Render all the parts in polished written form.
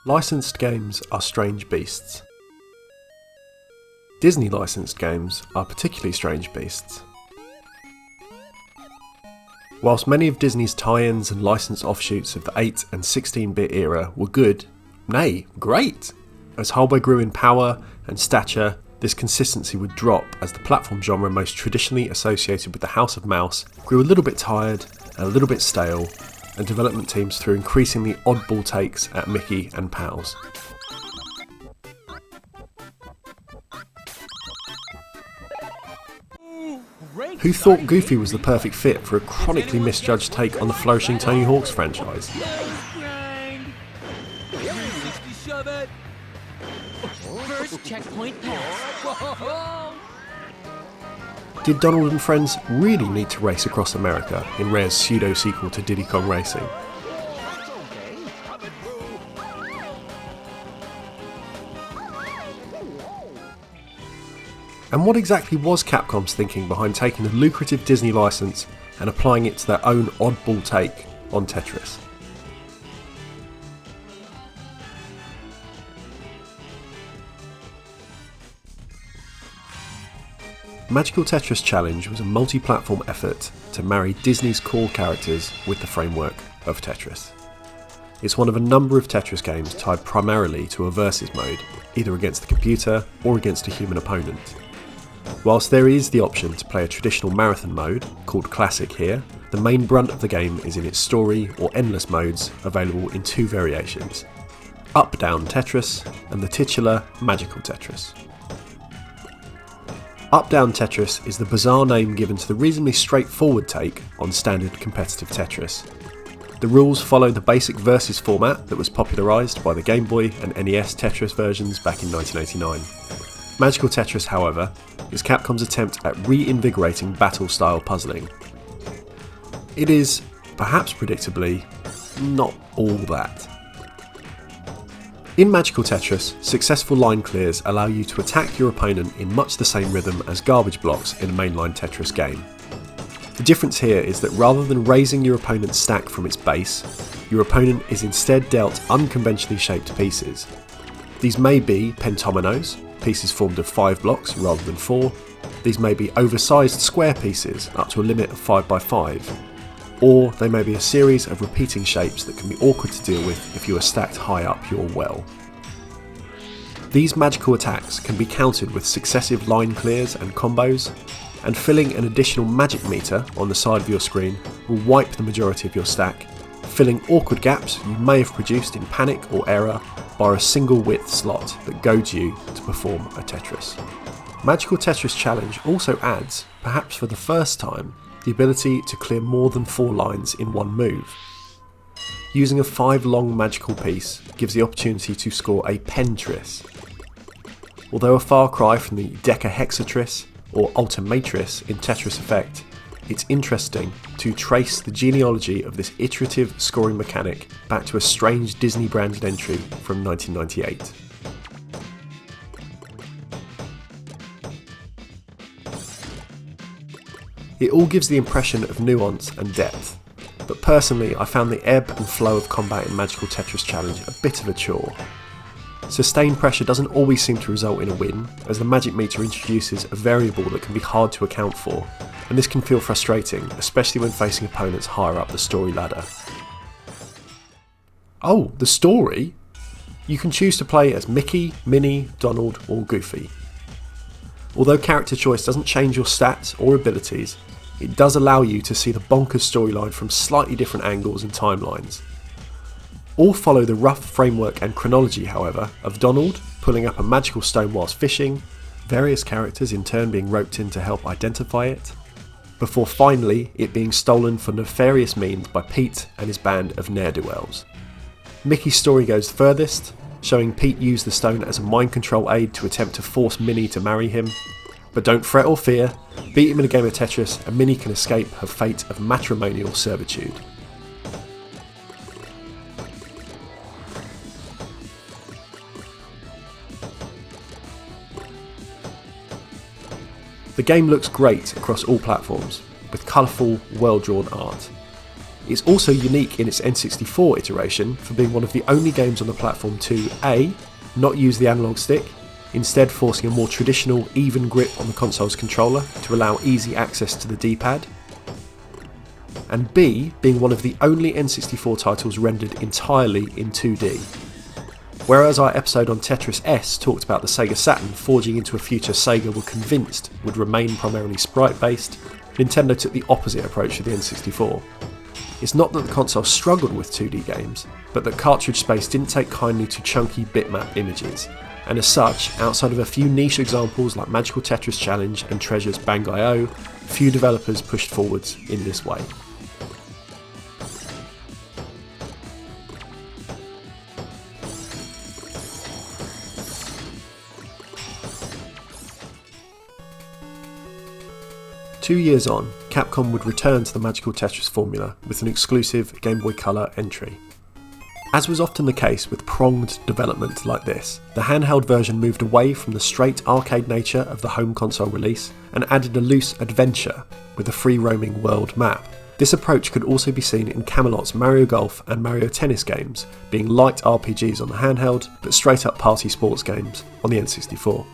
Licensed games are strange beasts. Disney licensed games are particularly strange beasts. Whilst many of Disney's tie-ins and licensed offshoots of the 8 and 16-bit era were good, nay, great, as hardware grew in power and stature, this consistency would drop as the platform genre most traditionally associated with the House of Mouse grew a little bit tired and a little bit stale, and development teams threw increasingly oddball takes at Mickey and pals. Who thought Goofy was the perfect fit for a chronically misjudged take on the flourishing Tony Hawk's franchise? First checkpoint pass. Did Donald and Friends really need to race across America in Rare's pseudo-sequel to Diddy Kong Racing? And what exactly was Capcom's thinking behind taking the lucrative Disney license and applying it to their own oddball take on Tetris? Magical Tetris Challenge was a multi-platform effort to marry Disney's core characters with the framework of Tetris. It's one of a number of Tetris games tied primarily to a versus mode, either against the computer or against a human opponent. Whilst there is the option to play a traditional marathon mode, called Classic here, the main brunt of the game is in its story or endless modes, available in two variations: Up-Down Tetris and the titular Magical Tetris. Up-Down Tetris is the bizarre name given to the reasonably straightforward take on standard competitive Tetris. The rules follow the basic versus format that was popularised by the Game Boy and NES Tetris versions back in 1989. Magical Tetris, however, is Capcom's attempt at reinvigorating battle-style puzzling. It is, perhaps predictably, not all that. In Magical Tetris, successful line clears allow you to attack your opponent in much the same rhythm as garbage blocks in a mainline Tetris game. The difference here is that rather than raising your opponent's stack from its base, your opponent is instead dealt unconventionally shaped pieces. These may be pentominoes, pieces formed of 5 blocks rather than 4. These may be oversized square pieces up to a limit of 5x5. Or they may be a series of repeating shapes that can be awkward to deal with if you are stacked high up your well. These magical attacks can be countered with successive line clears and combos, and filling an additional magic meter on the side of your screen will wipe the majority of your stack, filling awkward gaps you may have produced in panic or error by a single width slot that goads you to perform a Tetris. Magical Tetris Challenge also adds, perhaps for the first time, the ability to clear more than 4 lines in one move. Using a 5-long magical piece gives the opportunity to score a pentris. Although a far cry from the decahexatris or ultimatris in Tetris Effect, it's interesting to trace the genealogy of this iterative scoring mechanic back to a strange Disney-branded entry from 1998. It all gives the impression of nuance and depth, but personally I found the ebb and flow of combat in Magical Tetris Challenge a bit of a chore. Sustained pressure doesn't always seem to result in a win, as the magic meter introduces a variable that can be hard to account for, and this can feel frustrating, especially when facing opponents higher up the story ladder. Oh, the story? You can choose to play as Mickey, Minnie, Donald or Goofy. Although character choice doesn't change your stats or abilities, it does allow you to see the bonkers storyline from slightly different angles and timelines. All follow the rough framework and chronology, however, of Donald pulling up a magical stone whilst fishing, various characters in turn being roped in to help identify it, before finally it being stolen for nefarious means by Pete and his band of ne'er-do-wells. Mickey's story goes furthest, showing Pete used the stone as a mind control aid to attempt to force Minnie to marry him. But don't fret or fear, beat him in a game of Tetris and Minnie can escape her fate of matrimonial servitude. The game looks great across all platforms, with colourful, well-drawn art. It's also unique in its N64 iteration for being one of the only games on the platform to A. Not use the analog stick, instead forcing a more traditional even grip on the console's controller to allow easy access to the D-pad, and B. being one of the only N64 titles rendered entirely in 2D. Whereas our episode on Tetris S talked about the Sega Saturn forging into a future Sega were convinced would remain primarily sprite-based, Nintendo took the opposite approach to the N64. It's not that the console struggled with 2D games, but that cartridge space didn't take kindly to chunky bitmap images, and as such, outside of a few niche examples like Magical Tetris Challenge and Treasure's Bang.io, few developers pushed forwards in this way. Two years on, Capcom would return to the Magical Tetris formula with an exclusive Game Boy Color entry. As was often the case with pronged development like this, the handheld version moved away from the straight arcade nature of the home console release and added a loose adventure with a free-roaming world map. This approach could also be seen in Camelot's Mario Golf and Mario Tennis games, being light RPGs on the handheld, but straight-up party sports games on the N64.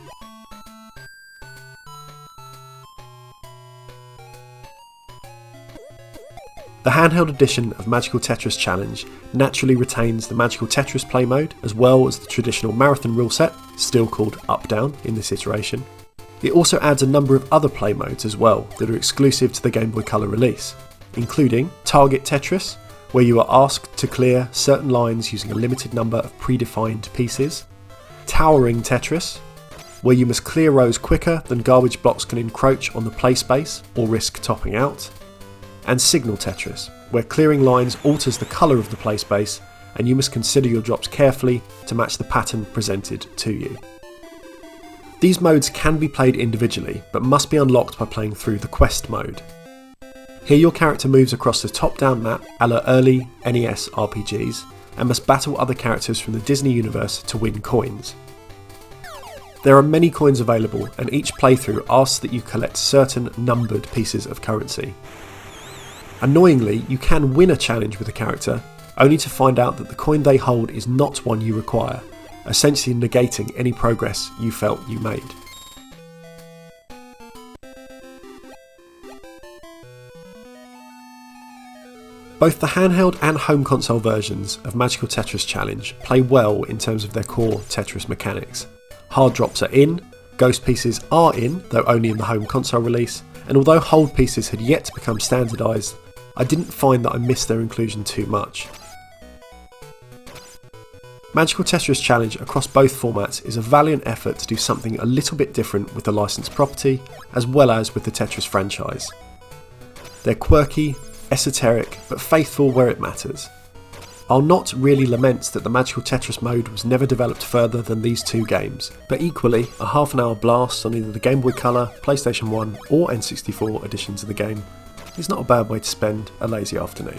The handheld edition of Magical Tetris Challenge naturally retains the Magical Tetris play mode as well as the traditional marathon rule set, still called up-down in this iteration. It also adds a number of other play modes as well that are exclusive to the Game Boy Color release, including Target Tetris, where you are asked to clear certain lines using a limited number of predefined pieces, Towering Tetris, where you must clear rows quicker than garbage blocks can encroach on the play space or risk topping out, and Signal Tetris, where clearing lines alters the colour of the play space and you must consider your drops carefully to match the pattern presented to you. These modes can be played individually, but must be unlocked by playing through the Quest mode. Here your character moves across the top-down map a la early NES RPGs and must battle other characters from the Disney universe to win coins. There are many coins available and each playthrough asks that you collect certain numbered pieces of currency. Annoyingly, you can win a challenge with a character, only to find out that the coin they hold is not one you require, essentially negating any progress you felt you made. Both the handheld and home console versions of Magical Tetris Challenge play well in terms of their core Tetris mechanics. Hard drops are in, ghost pieces are in, though only in the home console release, and although hold pieces had yet to become standardised, I didn't find that I missed their inclusion too much. Magical Tetris Challenge across both formats is a valiant effort to do something a little bit different with the licensed property, as well as with the Tetris franchise. They're quirky, esoteric, but faithful where it matters. I'll not really lament that the Magical Tetris mode was never developed further than these two games, but equally, a half an hour blast on either the Game Boy Color, PlayStation 1 or N64 editions of the game is not a bad way to spend a lazy afternoon.